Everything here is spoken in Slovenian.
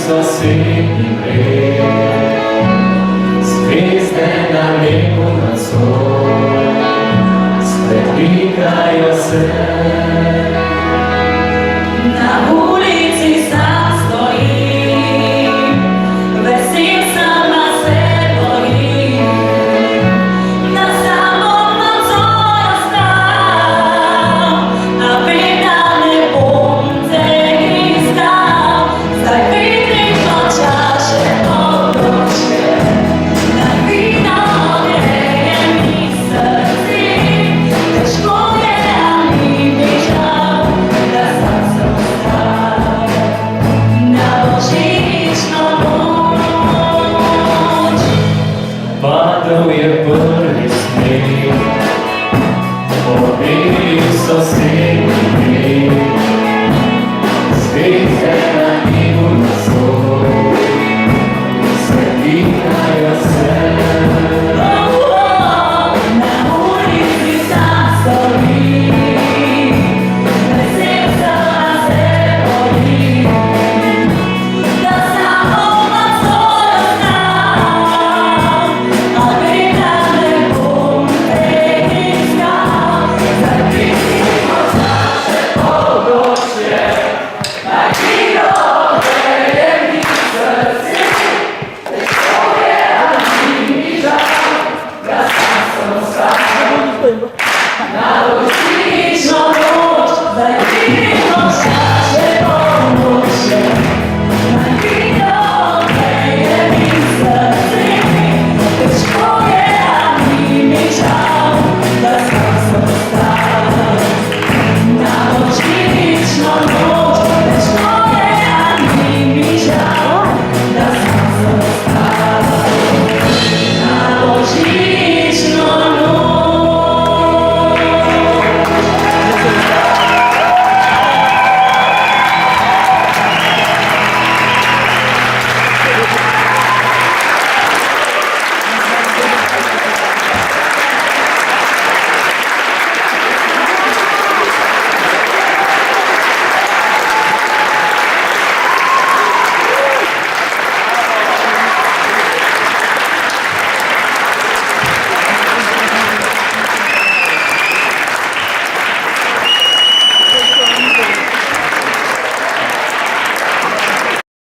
Sosednji breg, zvezde na nebu nocoj spreklikajo se. Na ulici sam stojim, vesel sama se bojim, na samom nocoj ostal, a vem, da ne bom te iskal. Zdaj vidim čaše obročke, na vino greje mi srce, težko je, a ni mi žal, da sam se ostal na božično noč. Padal je prvi sneg, pobelil sosednji breg, zvezde na nebu nocoj spreklikajo se. Na ulici sam stojim, vesel sama se bojim, da samom nocoj ostal, a vem, da ne bom te iskal. Zdaj vidim čaše obročke, na vino greje mi srce, težko je, a ni mi žal, da sam se ostal na božično noč. Zdaj vidim čaše obročke,